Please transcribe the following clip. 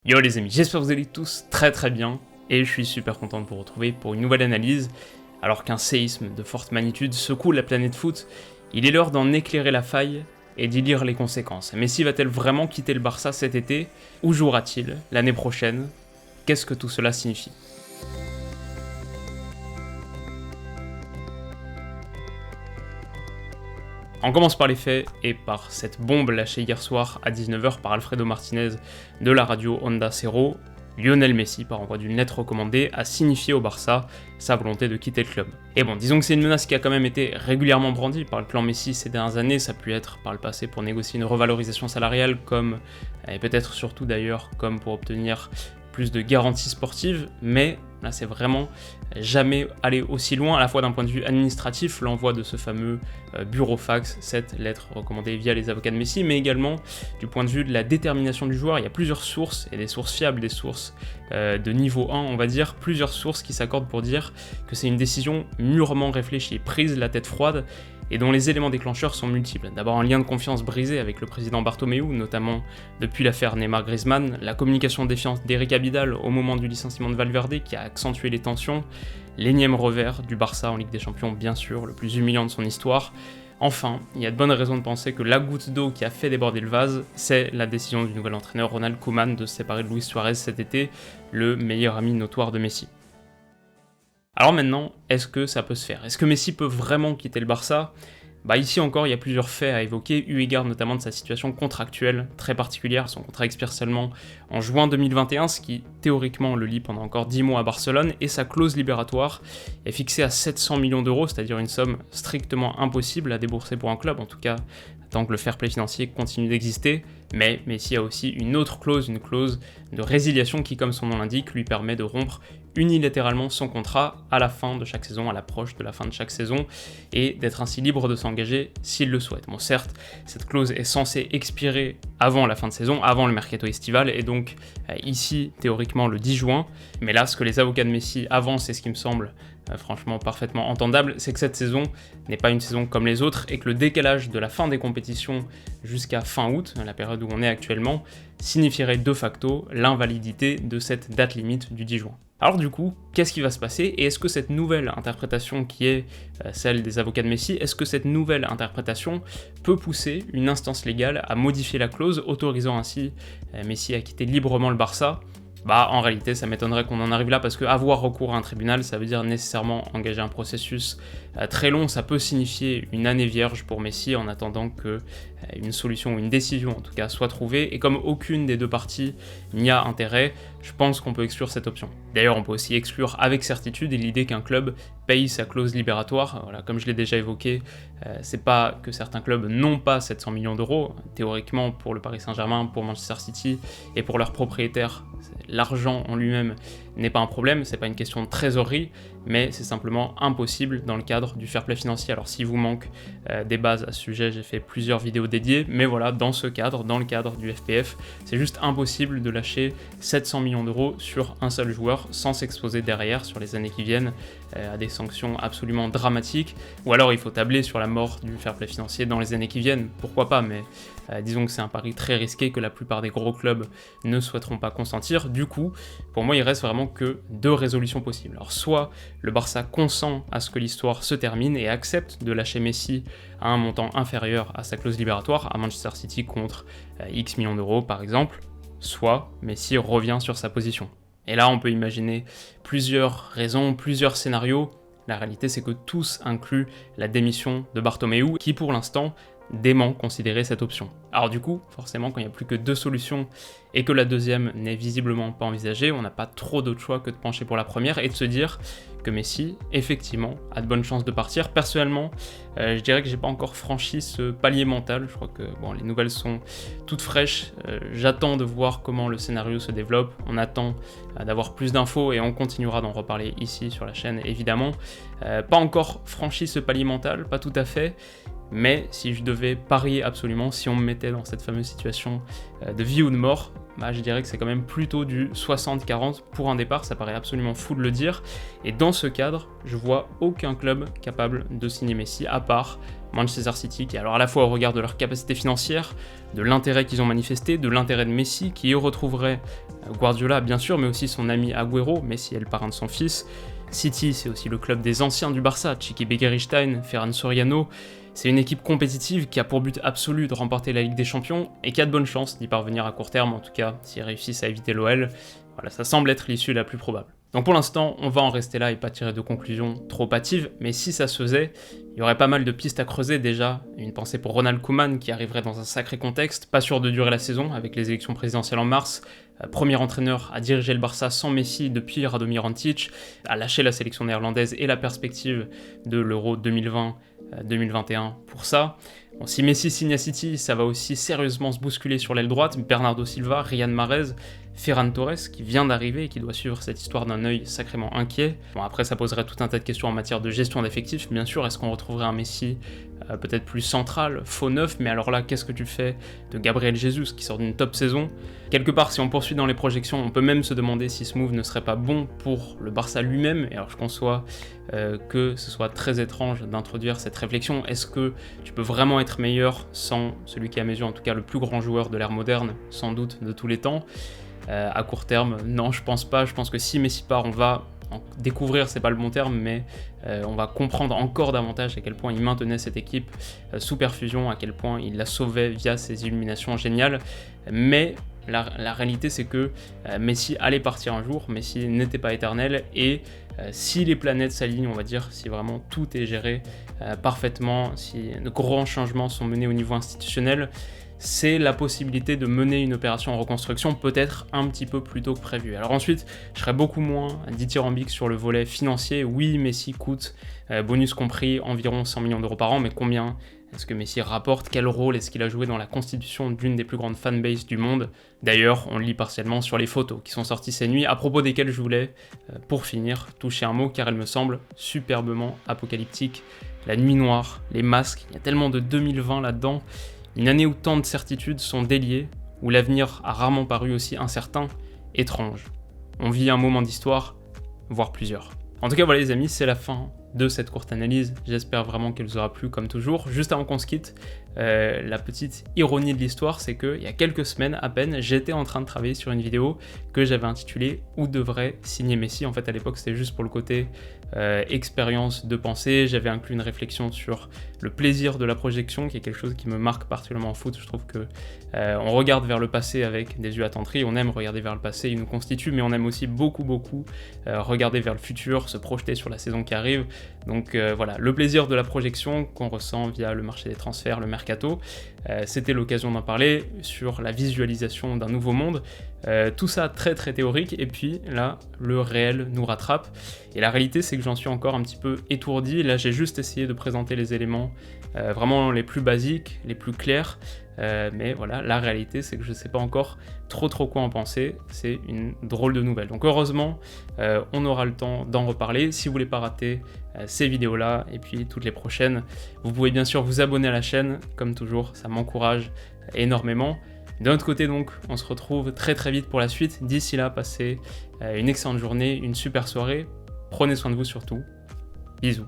Yo les amis, j'espère que vous allez tous très bien, et je suis super content de vous retrouver pour une nouvelle analyse. Alors qu'un séisme de forte magnitude secoue la planète foot, il est l'heure d'en éclairer la faille et d'y lire les conséquences. Messi va-t-elle vraiment quitter le Barça cet été? Où jouera-t-il l'année prochaine? Qu'est-ce que tout cela signifie? On commence par les faits et par cette bombe lâchée hier soir à 19h par Alfredo Martinez de la radio Onda Cero. Lionel Messi, par envoi d'une lettre recommandée, a signifié au Barça sa volonté de quitter le club. Et bon, disons que c'est une menace qui a quand même été régulièrement brandie par le clan Messi ces dernières années, ça a pu être par le passé pour négocier une revalorisation salariale, comme, et peut-être surtout d'ailleurs, comme pour obtenir plus de garanties sportives, mais là c'est vraiment jamais allé aussi loin, à la fois d'un point de vue administratif, l'envoi de ce fameux burofax, cette lettre recommandée via les avocats de Messi, mais également du point de vue de la détermination du joueur. Il y a plusieurs sources, et des sources fiables, des sources de niveau 1, on va dire, plusieurs sources qui s'accordent pour dire que c'est une décision mûrement réfléchie, prise la tête froide, et dont les éléments déclencheurs sont multiples. D'abord un lien de confiance brisé avec le président Bartomeu, notamment depuis l'affaire Neymar-Griezmann, la communication de défiance d'Eric Abidal au moment du licenciement de Valverde qui a accentué les tensions, l'énième revers du Barça en Ligue des Champions bien sûr, le plus humiliant de son histoire. Enfin, il y a de bonnes raisons de penser que la goutte d'eau qui a fait déborder le vase, c'est la décision du nouvel entraîneur Ronald Koeman de se séparer de Luis Suarez cet été, le meilleur ami notoire de Messi. Alors maintenant, est-ce que ça peut se faire? Est-ce que Messi peut vraiment quitter le Barça? Ici encore, il y a plusieurs faits à évoquer, eu égard notamment de sa situation contractuelle très particulière. Son contrat expire seulement en juin 2021, ce qui théoriquement le lie pendant encore 10 mois à Barcelone, et sa clause libératoire est fixée à 700 millions d'euros, c'est-à-dire une somme strictement impossible à débourser pour un club, en tout cas tant que le fair play financier continue d'exister. Mais Messi a aussi une autre clause, une clause de résiliation qui, comme son nom l'indique, lui permet de rompre unilatéralement son contrat à la fin de chaque saison, à l'approche de la fin de chaque saison, et d'être ainsi libre de s'engager s'il le souhaite. Bon, certes, cette clause est censée expirer avant la fin de saison, avant le mercato estival, et donc ici, théoriquement, le 10 juin. Mais là, ce que les avocats de Messi avancent, et ce qui me semble franchement parfaitement entendable, c'est que cette saison n'est pas une saison comme les autres, et que le décalage de la fin des compétitions jusqu'à fin août, la période où on est actuellement, signifierait de facto l'invalidité de cette date limite du 10 juin. Alors du coup, qu'est-ce qui va se passer, et est-ce que cette nouvelle interprétation qui est celle des avocats de Messi, est-ce que cette nouvelle interprétation peut pousser une instance légale à modifier la clause, autorisant ainsi Messi à quitter librement le Barça? En réalité, ça m'étonnerait qu'on en arrive là, parce que avoir recours à un tribunal, ça veut dire nécessairement engager un processus très long. Ça peut signifier une année vierge pour Messi en attendant que une solution ou une décision en tout cas soit trouvée, et comme aucune des deux parties n'y a intérêt, je pense qu'on peut exclure cette option. D'ailleurs, on peut aussi exclure avec certitude l'idée qu'un club paye sa clause libératoire. Voilà, comme je l'ai déjà évoqué, c'est pas que certains clubs n'ont pas 700 millions d'euros. Théoriquement, pour le Paris Saint-Germain, pour Manchester City et pour leurs propriétaires, l'argent en lui-même n'est pas un problème, c'est pas une question de trésorerie, mais c'est simplement impossible dans le cadre du fair play financier. Alors s'il vous manque des bases à ce sujet, j'ai fait plusieurs vidéos dédiées, mais voilà, dans ce cadre, dans le cadre du FPF, c'est juste impossible de lâcher 700 millions d'euros sur un seul joueur sans s'exposer derrière, sur les années qui viennent, à des sanctions absolument dramatiques, ou alors il faut tabler sur la mort du fair play financier dans les années qui viennent, pourquoi pas, mais disons que c'est un pari très risqué que la plupart des gros clubs ne souhaiteront pas consentir. Du coup, pour moi, il reste vraiment que deux résolutions possibles. Alors soit le Barça consent à ce que l'histoire se termine et accepte de lâcher Messi à un montant inférieur à sa clause libératoire, à Manchester City contre X millions d'euros par exemple, soit Messi revient sur sa position. Et là, on peut imaginer plusieurs raisons, plusieurs scénarios. La réalité, c'est que tous incluent la démission de Bartomeu, qui pour l'instant dément considérer cette option. Alors du coup, forcément, quand il n'y a plus que deux solutions et que la deuxième n'est visiblement pas envisagée, on n'a pas trop d'autre choix que de pencher pour la première et de se dire que Messi, effectivement, a de bonnes chances de partir. Personnellement, je dirais que j'ai pas encore franchi ce palier mental. Je crois que les nouvelles sont toutes fraîches. J'attends de voir comment le scénario se développe. On attend d'avoir plus d'infos et on continuera d'en reparler ici sur la chaîne, évidemment. Pas encore franchi ce palier mental, pas tout à fait. mais si je devais parier absolument, si on me mettait dans cette fameuse situation de vie ou de mort, je dirais que c'est quand même plutôt du 60-40 pour un départ, ça paraît absolument fou de le dire, et dans ce cadre, je vois aucun club capable de signer Messi, à part Manchester City, qui alors à la fois au regard de leur capacité financière, de l'intérêt qu'ils ont manifesté, de l'intérêt de Messi, qui retrouverait Guardiola bien sûr, mais aussi son ami Agüero, Messi est le parrain de son fils. City, c'est aussi le club des anciens du Barça, Txiki Begiristain, Ferran Soriano. C'est une équipe compétitive qui a pour but absolu de remporter la Ligue des Champions et qui a de bonnes chances d'y parvenir à court terme, en tout cas s'ils réussissent à éviter l'OL. Voilà, ça semble être l'issue la plus probable. Donc pour l'instant, on va en rester là et pas tirer de conclusions trop hâtives, mais si ça se faisait, il y aurait pas mal de pistes à creuser déjà. Une pensée pour Ronald Koeman qui arriverait dans un sacré contexte, pas sûr de durer la saison avec les élections présidentielles en mars, premier entraîneur à diriger le Barça sans Messi depuis Radomir Antic, à lâcher la sélection néerlandaise et la perspective de l'Euro 2020-2021 pour ça. Bon, si Messi signe à City, ça va aussi sérieusement se bousculer sur l'aile droite, Bernardo Silva, Riyad Mahrez, Ferran Torres qui vient d'arriver et qui doit suivre cette histoire d'un œil sacrément inquiet. Bon, après ça poserait tout un tas de questions en matière de gestion d'effectifs, bien sûr, est-ce qu'on retrouverait un Messi peut-être plus central, faux neuf, mais alors là, qu'est-ce que tu fais de Gabriel Jesus qui sort d'une top saison? Quelque part, si on poursuit dans les projections, on peut même se demander si ce move ne serait pas bon pour le Barça lui-même, et alors je conçois que ce soit très étrange d'introduire cette réflexion, est-ce que tu peux vraiment être meilleur sans celui qui est à mes yeux en tout cas le plus grand joueur de l'ère moderne, sans doute de tous les temps? À court terme, non, je pense pas. Je pense que si Messi part, on va découvrir, c'est pas le bon terme, mais on va comprendre encore davantage à quel point il maintenait cette équipe sous perfusion, à quel point il la sauvait via ses illuminations géniales. Mais la réalité, c'est que Messi allait partir un jour, Messi n'était pas éternel, et si les planètes s'alignent, on va dire, si vraiment tout est géré parfaitement, si de grands changements sont menés au niveau institutionnel, c'est la possibilité de mener une opération en reconstruction peut-être un petit peu plus tôt que prévu. Alors ensuite, je serais beaucoup moins dithyrambique sur le volet financier. Oui, Messi coûte, bonus compris, environ 100 millions d'euros par an, mais combien est-ce que Messi rapporte? Quel rôle est-ce qu'il a joué dans la constitution d'une des plus grandes fanbases du monde? D'ailleurs, on le lit partiellement sur les photos qui sont sorties ces nuits, à propos desquelles je voulais, pour finir, toucher un mot, car elle me semble superbement apocalyptique. La nuit noire, les masques, il y a tellement de 2020 là-dedans. Une année où tant de certitudes sont déliées, où l'avenir a rarement paru aussi incertain, étrange. On vit un moment d'histoire, voire plusieurs. En tout cas, voilà les amis, c'est la fin de cette courte analyse. J'espère vraiment qu'elle vous aura plu comme toujours. Juste avant qu'on se quitte, la petite ironie de l'histoire, c'est qu'il y a quelques semaines à peine, j'étais en train de travailler sur une vidéo que j'avais intitulée « Où devrait signer Messi ?» En fait, à l'époque, c'était juste pour le côté expérience de pensée. J'avais inclus une réflexion sur le plaisir de la projection, qui est quelque chose qui me marque particulièrement en foot. Je trouve que on regarde vers le passé avec des yeux attendris, on aime regarder vers le passé, il nous constitue, mais on aime aussi beaucoup regarder vers le futur, se projeter sur la saison qui arrive. Donc voilà, le plaisir de la projection qu'on ressent via le marché des transferts, le mercato. C'était l'occasion d'en parler sur la visualisation d'un nouveau monde. Tout ça très très théorique, et puis là, le réel nous rattrape. Et la réalité, c'est que j'en suis encore un petit peu étourdi. Là, j'ai juste essayé de présenter les éléments vraiment les plus basiques, les plus clairs. Mais voilà, la réalité, c'est que je ne sais pas encore trop quoi en penser. C'est une drôle de nouvelle. Donc heureusement, on aura le temps d'en reparler. Si vous voulez pas rater ces vidéos-là et puis toutes les prochaines, vous pouvez bien sûr vous abonner à la chaîne. Comme toujours, ça m'encourage énormément. D'un autre côté donc, on se retrouve très vite pour la suite. D'ici là, passez une excellente journée, une super soirée. Prenez soin de vous surtout. Bisous.